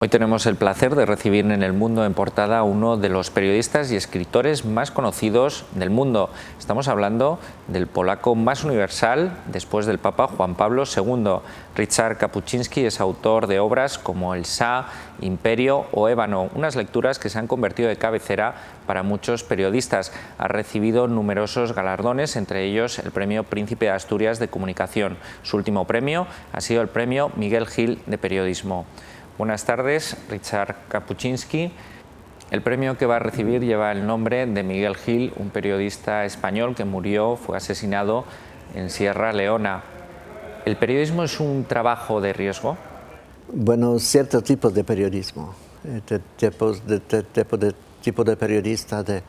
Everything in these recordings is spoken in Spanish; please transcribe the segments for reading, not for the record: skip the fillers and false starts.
Hoy tenemos el placer de recibir en El Mundo en Portada a uno de los periodistas y escritores más conocidos del mundo. Estamos hablando del polaco más universal después del Papa Juan Pablo II. Ryszard Kapuscinski es autor de obras como El Shah, Imperio o Ébano, unas lecturas que se han convertido de cabecera para muchos periodistas. Ha recibido numerosos galardones, entre ellos el Premio Príncipe de Asturias de Comunicación. Su último premio ha sido el Premio Miguel Gil de Periodismo. Buenas tardes, Ryszard Kapuscinski. El premio que va a recibir lleva el nombre de Miguel Gil, un periodista español que fue asesinado en Sierra Leona. ¿El periodismo es un trabajo de riesgo? Bueno, ciertos tipos de periodismo, tipo de periodista de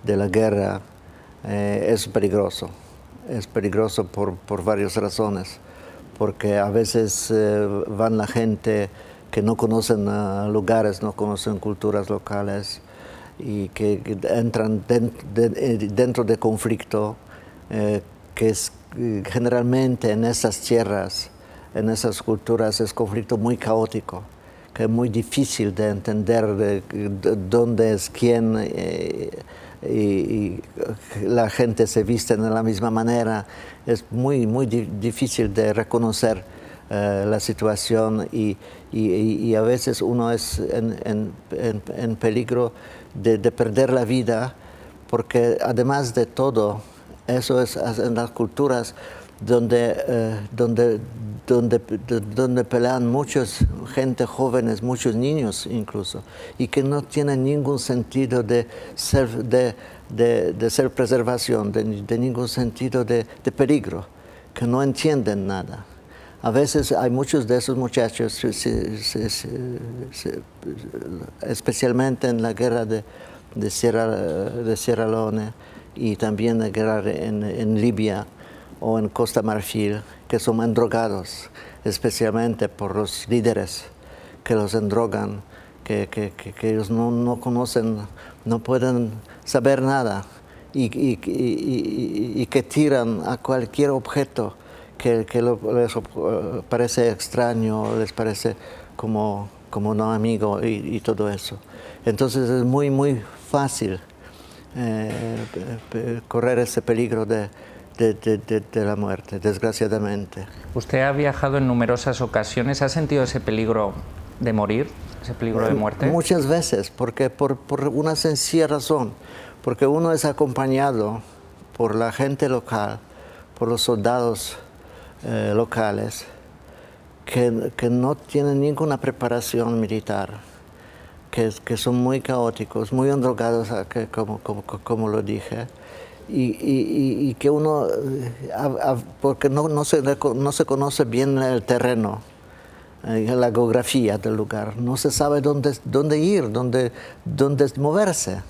la guerra es peligroso. Es peligroso por varias razones, porque a veces van la gente que no conocen lugares, no conocen culturas locales y que entran dentro de conflicto que es generalmente en esas tierras, en esas culturas, es conflicto muy caótico, que es muy difícil de entender dónde es quién y la gente se viste de la misma manera. Es muy difícil de reconocer la situación y a veces uno es en peligro de perder la vida, porque además de todo, eso es en las culturas donde pelean muchos gente jóvenes, muchos niños incluso, y que no tienen ningún sentido de self-preservación, de ningún sentido de peligro, que no entienden nada. A veces hay muchos de esos muchachos, especialmente en la guerra de Sierra Leona y también la guerra en Libia o en Costa Marfil, que son endrogados, especialmente por los líderes que los endrogan, que ellos no conocen, no pueden saber nada y que tiran a cualquier objeto que les parece extraño, les parece como no amigo y todo eso. Entonces es muy fácil correr ese peligro de la muerte, desgraciadamente. Usted ha viajado en numerosas ocasiones. ¿Ha sentido ese peligro de morir, ese peligro de muerte? Muchas veces, porque por una sencilla razón, porque uno es acompañado por la gente local, por los soldados locales que no tienen ninguna preparación militar, que son muy caóticos, muy endrogados, como lo dije, y que uno, porque no se conoce bien el terreno, la geografía del lugar, no se sabe dónde ir, dónde moverse,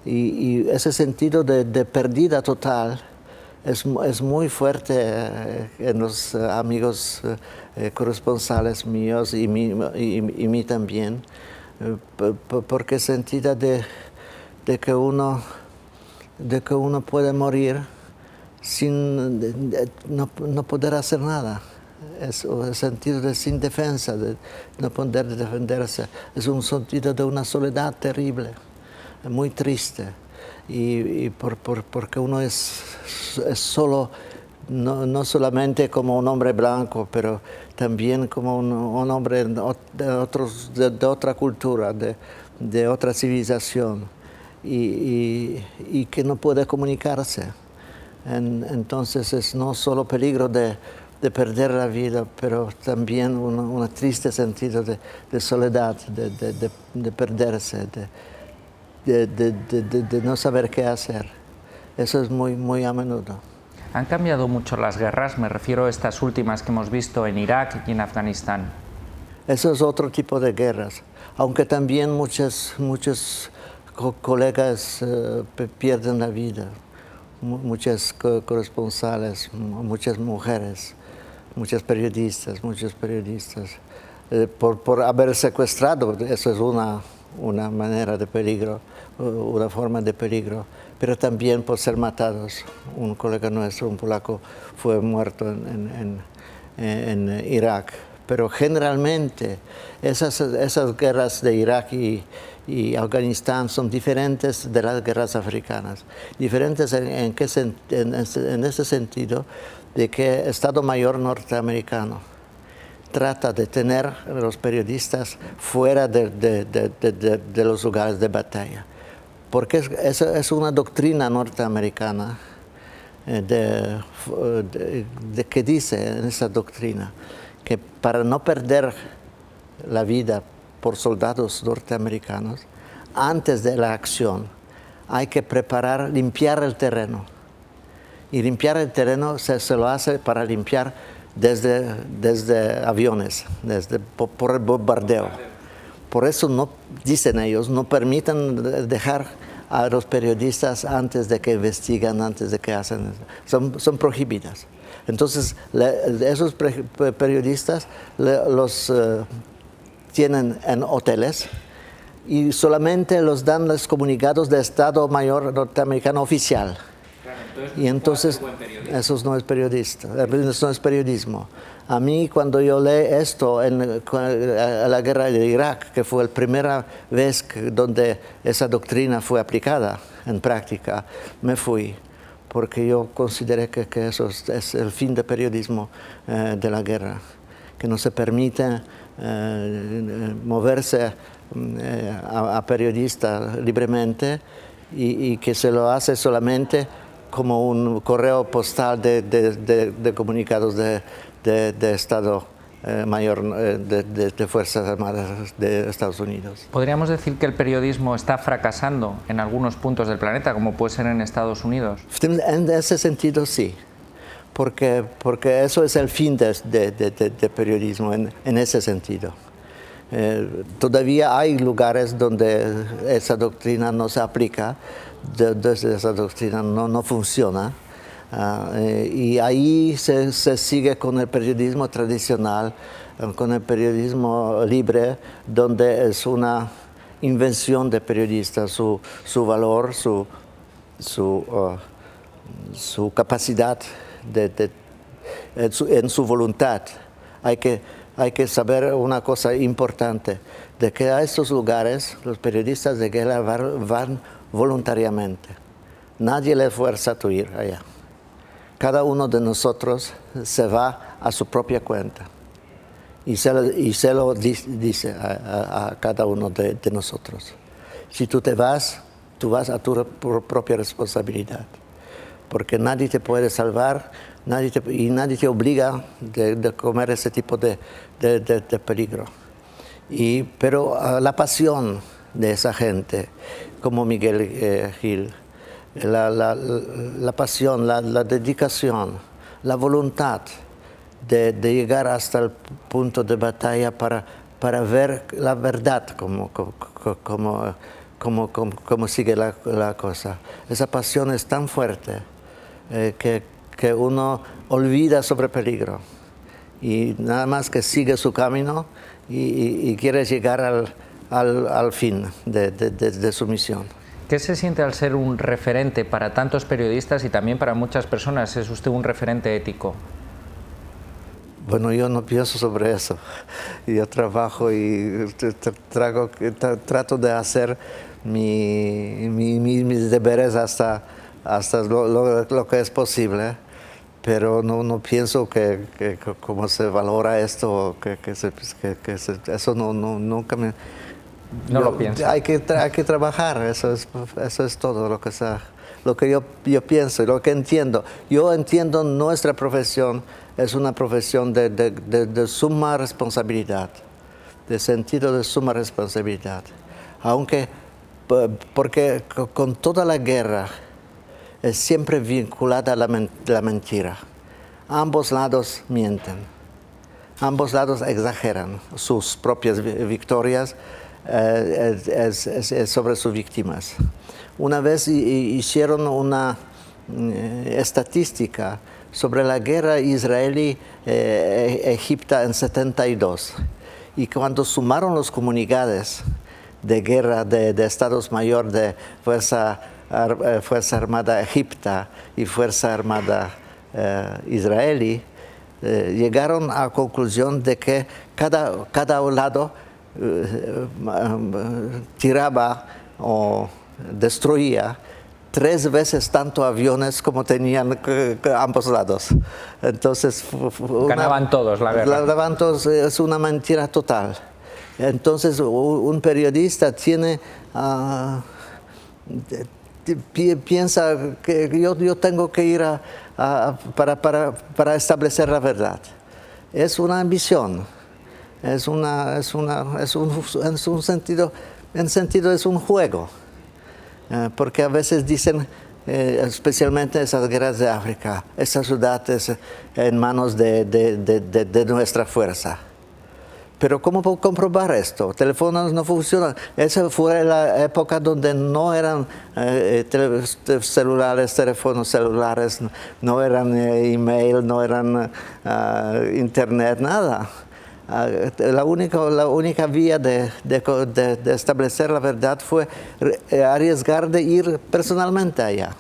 y ese sentido de pérdida total es muy fuerte en los amigos corresponsales míos y mí también, porque sentido de que uno puede morir sin no poder hacer nada. Es el sentido de sin defensa, de no poder defenderse. Es un sentido de una soledad terrible, muy triste. Porque uno es solo, no solamente como un hombre blanco, pero también como un hombre de otra cultura, de otra civilización, y que no puede comunicarse. Entonces es no solo peligro de perder la vida, pero también un triste sentido de soledad, de perderse, de no saber qué hacer. Eso es muy a menudo. ¿Han cambiado mucho las guerras? Me refiero a estas últimas que hemos visto en Irak y en Afganistán. Eso es otro tipo de guerras, aunque también muchos colegas pierden la vida, muchas corresponsales, muchas mujeres, muchos periodistas, por haber secuestrado. Eso es una manera de peligro, una forma de peligro, pero también por ser matados. Un colega nuestro, un polaco, fue muerto en Irak pero generalmente esas guerras de Irak y Afganistán son diferentes de las guerras africanas. Diferentes en ese sentido de que el Estado Mayor norteamericano trata de tener a los periodistas fuera de los lugares de batalla. Porque es una doctrina norteamericana que dice en esa doctrina que para no perder la vida por soldados norteamericanos, antes de la acción hay que limpiar el terreno. Y limpiar el terreno se lo hace para limpiar desde aviones, por el bombardeo. Por eso no, dicen ellos, no permiten dejar a los periodistas antes de que investigan, antes de que hacen. Son prohibidas. Entonces, esos periodistas los tienen en hoteles y solamente los dan los comunicados del Estado Mayor norteamericano oficial. Y entonces eso no es periodismo. A mí, cuando yo leí esto en la guerra de Irak, que fue la primera vez donde esa doctrina fue aplicada en práctica, me fui, porque yo consideré que eso es el fin del periodismo de la guerra, que no se permite moverse a periodistas libremente y que se lo hace solamente como un correo postal de comunicados de Estado Mayor de Fuerzas Armadas de Estados Unidos. ¿Podríamos decir que el periodismo está fracasando en algunos puntos del planeta, como puede ser en Estados Unidos? En ese sentido, sí. Porque eso es el fin del periodismo, en ese sentido. Todavía hay lugares donde esa doctrina no se aplica, donde esa doctrina no funciona. Y ahí se sigue con el periodismo tradicional, con el periodismo libre, donde es una invención de periodistas, su valor, su capacidad, en su voluntad. Hay que saber una cosa importante, de que a estos lugares los periodistas de guerra van voluntariamente. Nadie les fuerza a ir allá. Cada uno de nosotros se va a su propia cuenta y se lo dice a cada uno de nosotros. Si tú vas a tu propia responsabilidad, porque nadie te puede salvar y nadie te obliga de comer ese tipo de peligro. Pero la pasión de esa gente, como Miguel Gil, la pasión, la dedicación, la voluntad de llegar hasta el punto de batalla para ver la verdad como sigue la cosa. Esa pasión es tan fuerte que uno olvida sobre peligro y nada más que sigue su camino y quiere llegar al fin de su misión. ¿Qué se siente al ser un referente para tantos periodistas y también para muchas personas? ¿Es usted un referente ético? Bueno, yo no pienso sobre eso. Yo trabajo y trato de hacer mis deberes hasta lo que es posible, pero no pienso que cómo se valora esto, eso nunca me... No lo pienso. Hay que trabajar, eso es todo lo que yo pienso y lo que entiendo. Yo entiendo nuestra profesión es una profesión de suma responsabilidad, de sentido de suma responsabilidad. Porque con toda la guerra es siempre vinculada a la mentira. Ambos lados mienten, ambos lados exageran sus propias victorias sobre sus víctimas. Una vez hicieron una estadística sobre la guerra israelí-egipta en 72 y cuando sumaron los comunicados de guerra de Estados Mayor de Fuerza Armada Egipta y Fuerza Armada israelí, llegaron a la conclusión de que cada lado tiraba o destruía 3 veces tanto aviones como tenían ambos lados. Entonces, ganaban todos la guerra. Ganaban todos, es una mentira total. Entonces, un periodista piensa que yo tengo que ir para establecer la verdad. Es una ambición, en sentido es un juego. Porque a veces dicen, especialmente esas guerras de África, esas ciudades en manos de nuestra fuerza. Pero ¿cómo puedo comprobar esto? Teléfonos no funcionan. Esa fue la época donde no eran teléfonos celulares, no eran email, no eran internet, nada. La única vía de establecer la verdad fue arriesgar de ir personalmente allá.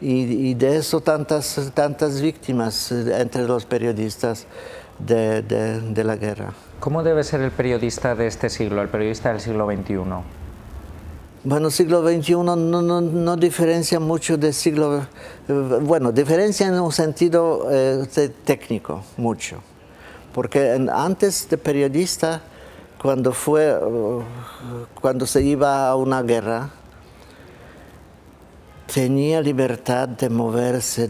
Y de eso tantas víctimas entre los periodistas de la guerra. ¿Cómo debe ser el periodista de este siglo, el periodista del siglo XXI? Bueno, el siglo XXI no diferencia mucho del siglo... Bueno, diferencia en un sentido técnico, mucho. Porque antes de periodista, cuando se iba a una guerra, tenía libertad de moverse,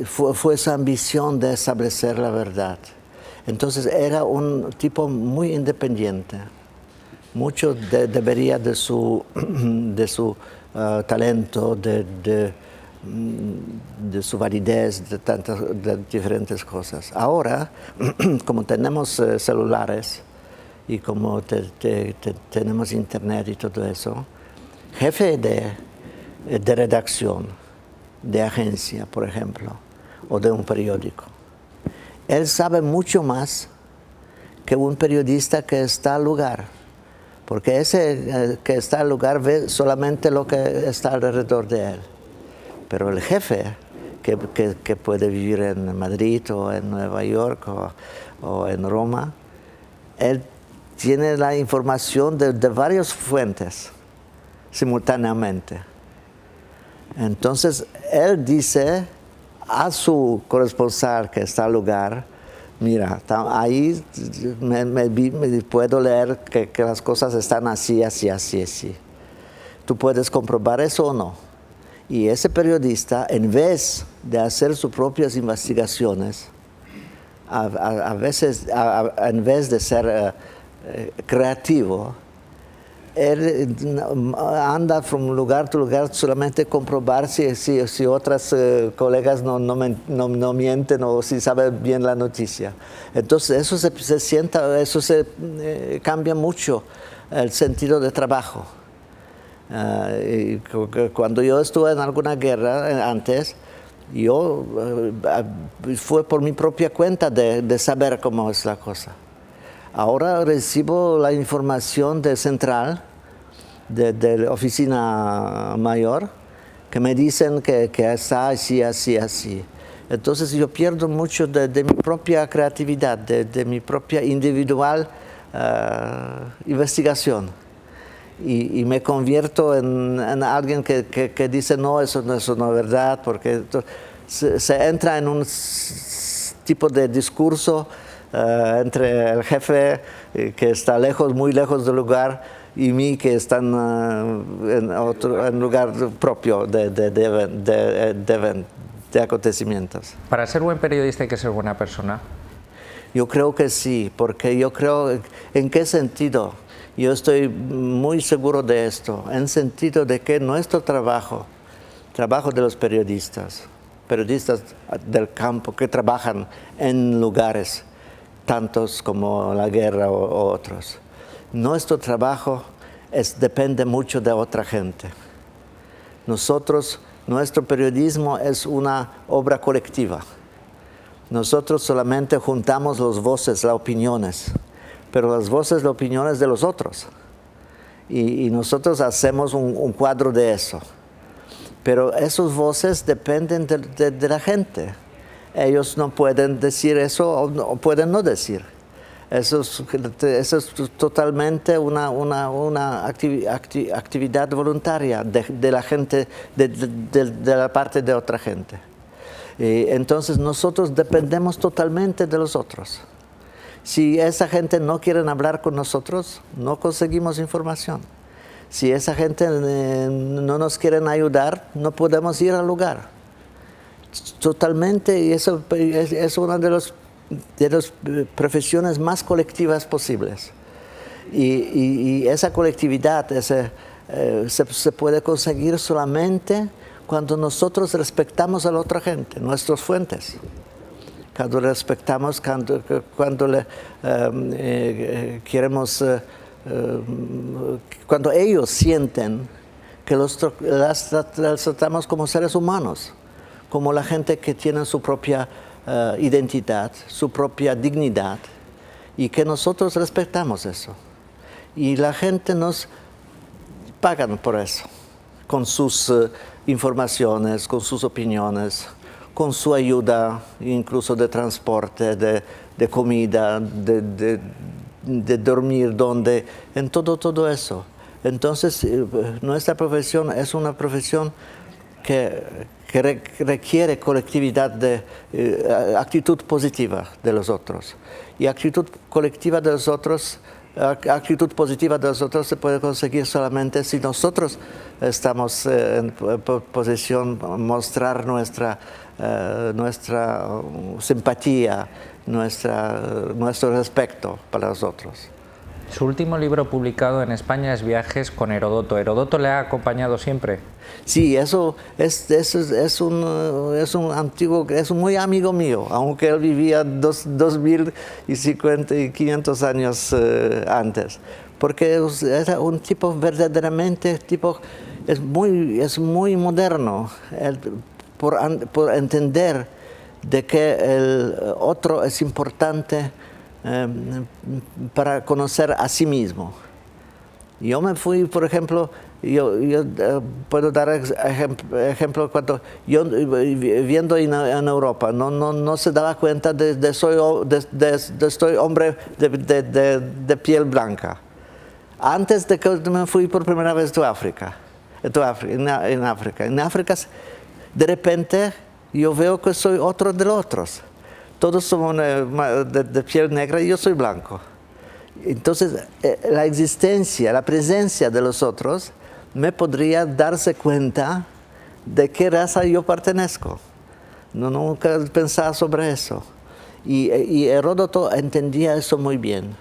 fue esa ambición de establecer la verdad. Entonces era un tipo muy independiente. Mucho debería de su talento, de su validez, de diferentes cosas. Ahora, como tenemos celulares y como tenemos internet y todo eso, jefe de redacción, de agencia, por ejemplo, o de un periódico, él sabe mucho más que un periodista que está al lugar, porque ese que está al lugar ve solamente lo que está alrededor de él. Pero el jefe, que puede vivir en Madrid o en Nueva York o en Roma, él tiene la información de varias fuentes simultáneamente. Entonces, él dice a su corresponsal que está al lugar, mira, ahí me puedo leer que las cosas están así, así, así, así. ¿Tú puedes comprobar eso o no? Y ese periodista, en vez de hacer sus propias investigaciones, a veces, en vez de ser creativo, él anda de lugar a lugar solamente comprobar si otras colegas no mienten o si saben bien la noticia. Entonces eso cambia mucho el sentido de trabajo. Cuando yo estuve en alguna guerra antes, fue por mi propia cuenta de saber cómo es la cosa. Ahora recibo la información de central, de la oficina mayor, que me dicen que está así, así, así. Entonces yo pierdo mucho de mi propia creatividad, de mi propia individual investigación. Y me convierto en alguien que dice, no, eso no es verdad, porque se entra en un tipo de discurso entre el jefe que está muy lejos del lugar y mí que están en lugar propio de acontecimientos. Para ser buen periodista hay que ser buena persona. Yo creo que sí, porque yo creo, ¿en qué sentido? Yo estoy muy seguro de esto, en sentido de que nuestro trabajo de los periodistas del campo que trabajan en lugares tantos como la guerra o otros, nuestro trabajo depende mucho de otra gente. Nuestro periodismo es una obra colectiva. Nosotros solamente juntamos las voces, las opiniones, pero las voces, las opiniones de los otros. Y nosotros hacemos un cuadro de eso. Pero esas voces dependen de la gente. ellos no pueden decir eso o pueden no decir. Eso es totalmente una actividad voluntaria de la gente, de la parte de otra gente. Entonces nosotros dependemos totalmente de los otros. Si esa gente no quiere hablar con nosotros, no conseguimos información. Si esa gente no nos quiere ayudar, no podemos ir al lugar. Totalmente, y eso es una de las profesiones más colectivas posibles. Y esa colectividad se puede conseguir solamente cuando nosotros respetamos a la otra gente, nuestras fuentes. Cuando respetamos, cuando queremos, cuando ellos sienten que los tratamos como seres humanos, como la gente que tiene su propia identidad, su propia dignidad, y que nosotros respetamos eso. Y la gente nos paga por eso, con sus informaciones, con sus opiniones, con su ayuda, incluso de transporte, de comida, de dormir, en todo eso. Entonces, nuestra profesión es una profesión que requiere colectividad, actitud positiva de los otros. Y actitud positiva de los otros se puede conseguir solamente si nosotros estamos en posición de mostrar nuestra simpatía, nuestro respeto para los otros. Su último libro publicado en España es Viajes con Heródoto. ¿Heródoto le ha acompañado siempre? Sí, eso es un muy amigo mío, aunque él vivía 2.500 años antes, porque era un tipo verdaderamente, es muy moderno, por entender de que el otro es importante para conocer a sí mismo. Yo me fui, por ejemplo, yo puedo dar ejemplo cuando yo viviendo en Europa no se daba cuenta de soy hombre de piel blanca. Antes de que me fui por primera vez a África, en África, de repente yo veo que soy otro de los otros. Todos somos de piel negra y yo soy blanco. Entonces, la presencia de los otros me podría darse cuenta de qué raza yo pertenezco. Nunca pensaba sobre eso. Y Heródoto entendía eso muy bien.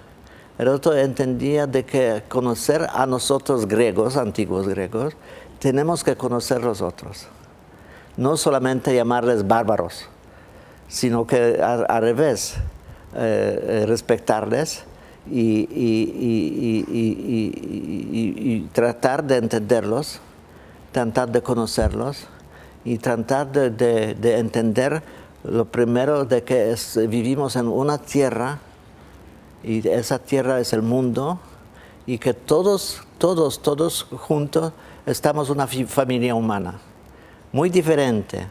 Heródoto entendía de que conocer a nosotros griegos, antiguos griegos, tenemos que conocer a los otros. No solamente llamarles bárbaros, sino que al revés, respetarles y tratar de entenderlos, tratar de conocerlos y tratar de entender lo primero de que vivimos en una tierra y esa tierra es el mundo y que todos juntos estamos una familia humana, muy diferente,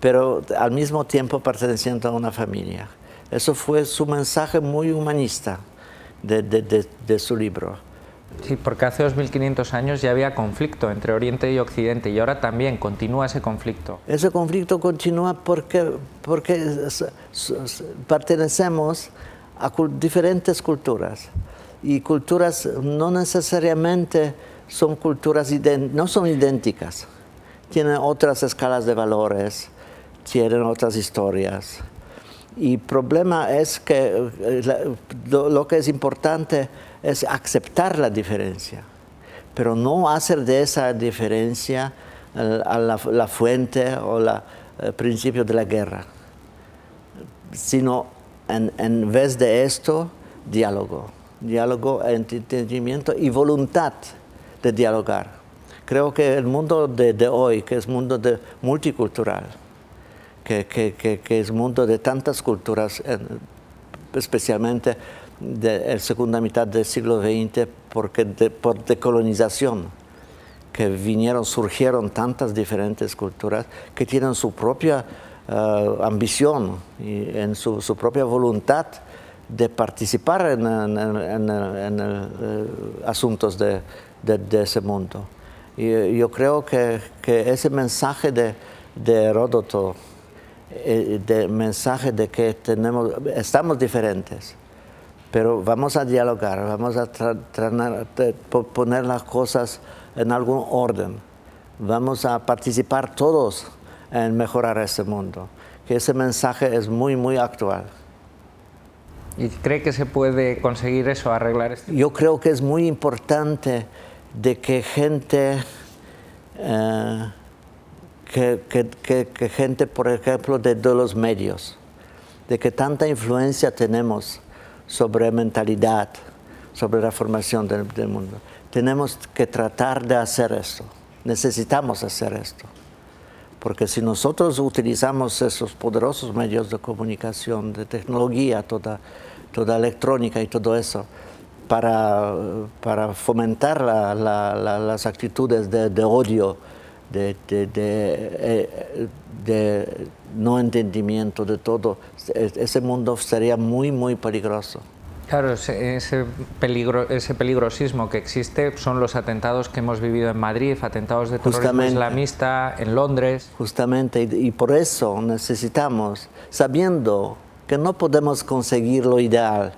pero al mismo tiempo perteneciendo a una familia. Eso fue su mensaje muy humanista de su libro. Sí, porque hace 2500 años ya había conflicto entre Oriente y Occidente y ahora también continúa ese conflicto. Ese conflicto continúa porque pertenecemos a diferentes culturas y culturas no necesariamente son culturas no son idénticas. Tienen otras escalas de valores, tienen otras historias. Y el problema es que lo que es importante es aceptar la diferencia, pero no hacer de esa diferencia la fuente o el principio de la guerra, sino en vez de esto, diálogo, entendimiento y voluntad de dialogar. Creo que el mundo de hoy, que es mundo multicultural, que es mundo de tantas culturas, especialmente de la segunda mitad del siglo XX, por decolonización, que surgieron tantas diferentes culturas que tienen su propia ambición y en su propia voluntad de participar en asuntos de ese mundo. Y yo creo que ese mensaje de Heródoto, mensaje de que estamos diferentes, pero vamos a dialogar, vamos a poner las cosas en algún orden, vamos a participar todos en mejorar ese mundo, que ese mensaje es muy, muy actual. ¿Y cree que se puede conseguir eso, arreglar esto? Yo creo que es muy importante de que gente, gente, por ejemplo, de los medios, de que tanta influencia tenemos sobre mentalidad, sobre la formación del mundo. Tenemos que tratar de hacer esto. Necesitamos hacer esto. Porque si nosotros utilizamos esos poderosos medios de comunicación, de tecnología, toda electrónica y todo eso, para fomentar las actitudes de odio, de no entendimiento de todo, ese mundo sería muy, muy peligroso. Claro, ese peligrosismo que existe son los atentados que hemos vivido en Madrid, atentados de terrorismo islamista en Londres. Justamente, y por eso necesitamos, sabiendo que no podemos conseguir lo ideal,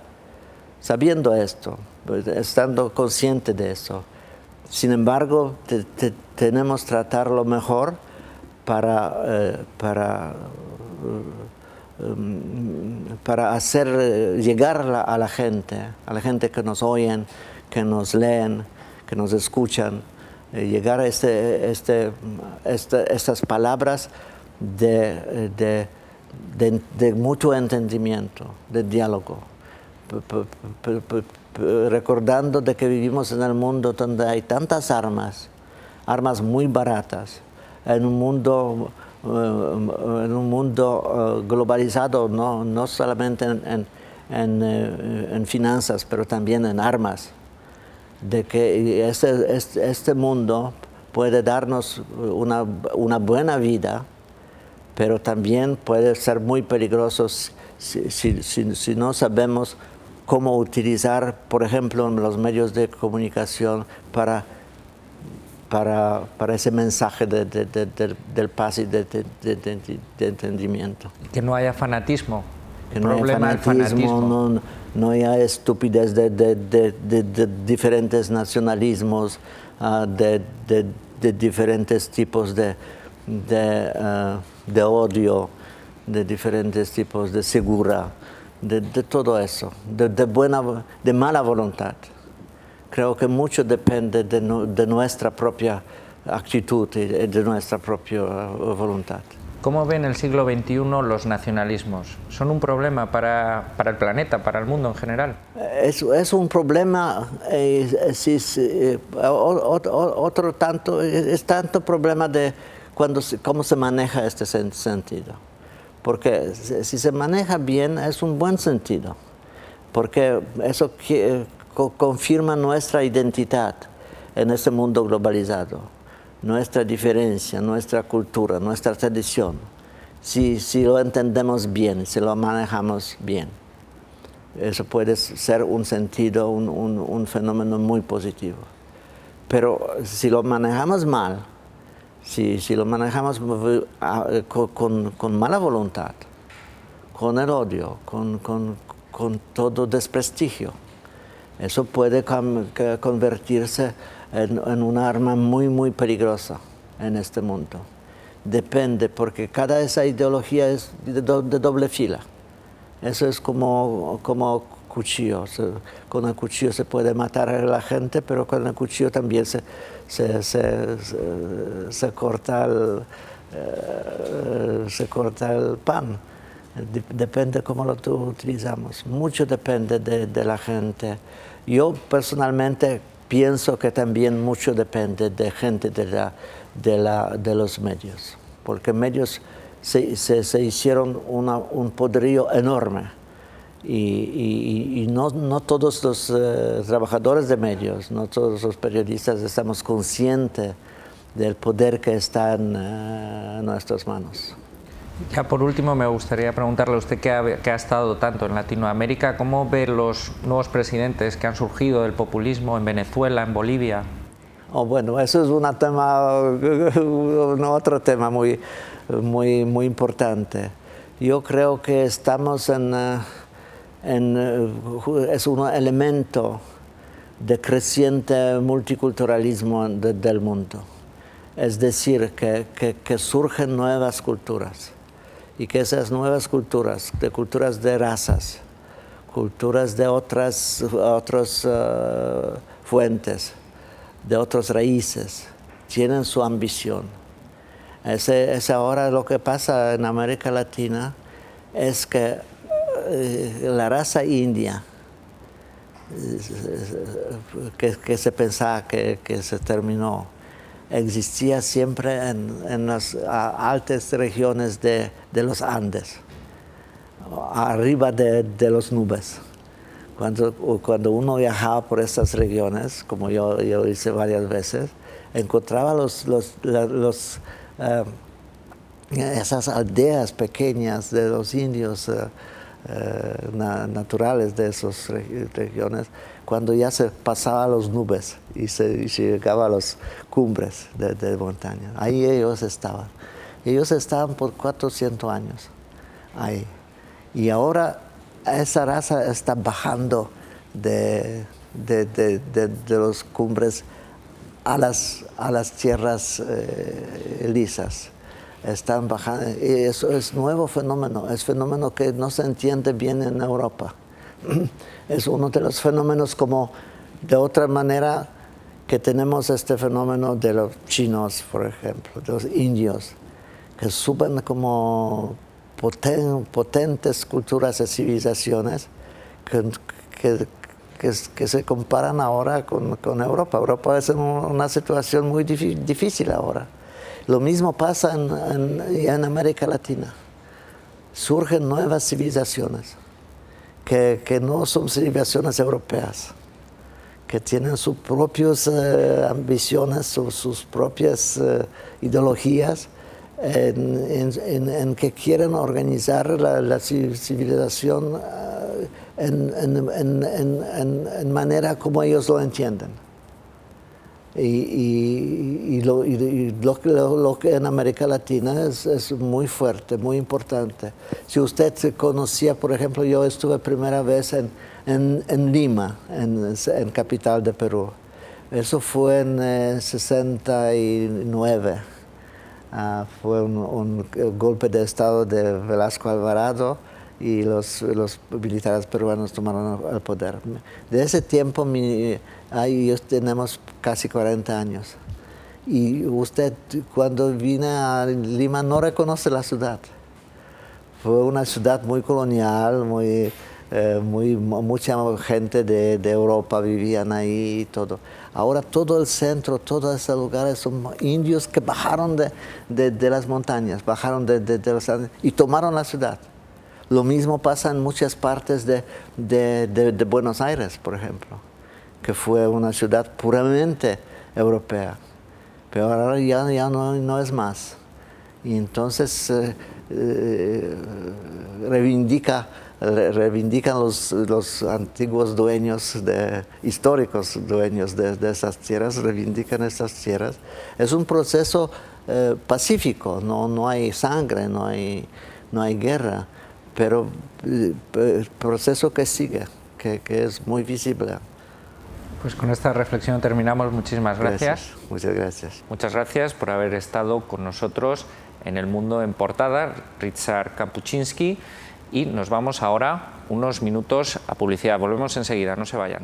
sabiendo esto, estando consciente de eso, sin embargo, tenemos que tratarlo mejor para hacer llegar a la gente que nos oyen, que nos leen, que nos escuchan, llegar a estas palabras de mutuo entendimiento, de diálogo, recordando de que vivimos en el mundo donde hay tantas armas muy baratas, en un mundo globalizado, no solamente en finanzas, pero también en armas, de que este mundo puede darnos una buena vida, pero también puede ser muy peligroso si no sabemos cómo utilizar, por ejemplo, los medios de comunicación para ese mensaje del paz y de entendimiento. Que no haya fanatismo. Que no haya fanatismo, no haya estupidez de diferentes nacionalismos, de diferentes tipos de odio, de diferentes tipos de segura, de todo eso, de mala voluntad. Creo que mucho depende de nuestra propia actitud y de nuestra propia voluntad. ¿Cómo ven en el siglo XXI los nacionalismos? ¿Son un problema para el planeta, para el mundo en general? Es un problema, es tanto problema de cómo se maneja este sentido. Porque si se maneja bien es un buen sentido, porque eso confirma nuestra identidad en este mundo globalizado, nuestra diferencia, nuestra cultura, nuestra tradición, si lo entendemos bien, si lo manejamos bien. Eso puede ser un sentido, un fenómeno muy positivo. Pero si lo manejamos mal, si lo manejamos con mala voluntad, con el odio, con todo desprestigio, eso puede convertirse en una arma muy, muy peligrosa en este mundo. Depende, porque cada esa ideología es de doble fila. Eso es como cuchillo. Con el cuchillo se puede matar a la gente, pero con el cuchillo también se corta el pan. Depende cómo lo utilizamos. Mucho depende de la gente. Yo personalmente pienso que también mucho depende de gente de los medios, porque medios se hicieron un poderío enorme y no todos los trabajadores de medios, no todos los periodistas estamos conscientes del poder que está en nuestras manos. Ya por último me gustaría preguntarle a usted que ha estado tanto en Latinoamérica, ¿cómo ve los nuevos presidentes que han surgido del populismo en Venezuela, en Bolivia? Oh, bueno, eso es otro tema muy importante. Yo creo que estamos es un elemento de creciente multiculturalismo del mundo. Es decir, que surgen nuevas culturas y que esas nuevas culturas de razas, culturas de otras fuentes, de otras raíces, tienen su ambición. Es ahora lo que pasa en América Latina, es que la raza india, que se pensaba que se terminó, existía siempre en las altas regiones de los Andes, arriba de las nubes. Cuando uno viajaba por estas regiones, como yo hice varias veces, encontraba esas aldeas pequeñas de los indios naturales de esas regiones, cuando ya se pasaba a las nubes y se llegaba a las cumbres de montaña. Ahí ellos estaban. Ellos estaban por 400 años ahí. Y ahora esa raza está bajando de las cumbres a las tierras lisas. Están bajando. Y eso es nuevo fenómeno, es fenómeno que no se entiende bien en Europa. Es uno de los fenómenos, como de otra manera que tenemos este fenómeno de los chinos, por ejemplo, de los indios, que suben como potentes culturas y civilizaciones que se comparan ahora con Europa. Europa es una situación muy difícil ahora. Lo mismo pasa en América Latina. Surgen nuevas civilizaciones que no son civilizaciones europeas, que tienen sus propias ambiciones, sus propias ideologías, en que quieren organizar la civilización en manera como ellos lo entienden. Y lo que en América Latina es muy fuerte, muy importante. Si usted conocía, por ejemplo, yo estuve primera vez en Lima, en capital de Perú. Eso fue en 69. Fue un golpe de estado de Velasco Alvarado y los militares peruanos tomaron el poder. De ese tiempo, ahí tenemos casi 40 años. Y usted, cuando vine a Lima, no reconoce la ciudad. Fue una ciudad muy colonial, mucha gente de Europa vivían ahí y todo. Ahora todo el centro, todos esos lugares son indios que bajaron de las montañas, bajaron de los Andes y tomaron la ciudad. Lo mismo pasa en muchas partes de Buenos Aires, por ejemplo, que fue una ciudad puramente europea, pero ahora ya no es más. Y entonces reivindican los antiguos dueños, históricos dueños de esas tierras, reivindican esas tierras. Es un proceso pacífico, no hay sangre, no hay guerra, pero el proceso que sigue, que es muy visible. Pues con esta reflexión terminamos. Muchísimas gracias. Muchas gracias. Muchas gracias por haber estado con nosotros en El Mundo en Portada, Ryszard Kapuscinski, y nos vamos ahora unos minutos a publicidad. Volvemos enseguida, no se vayan.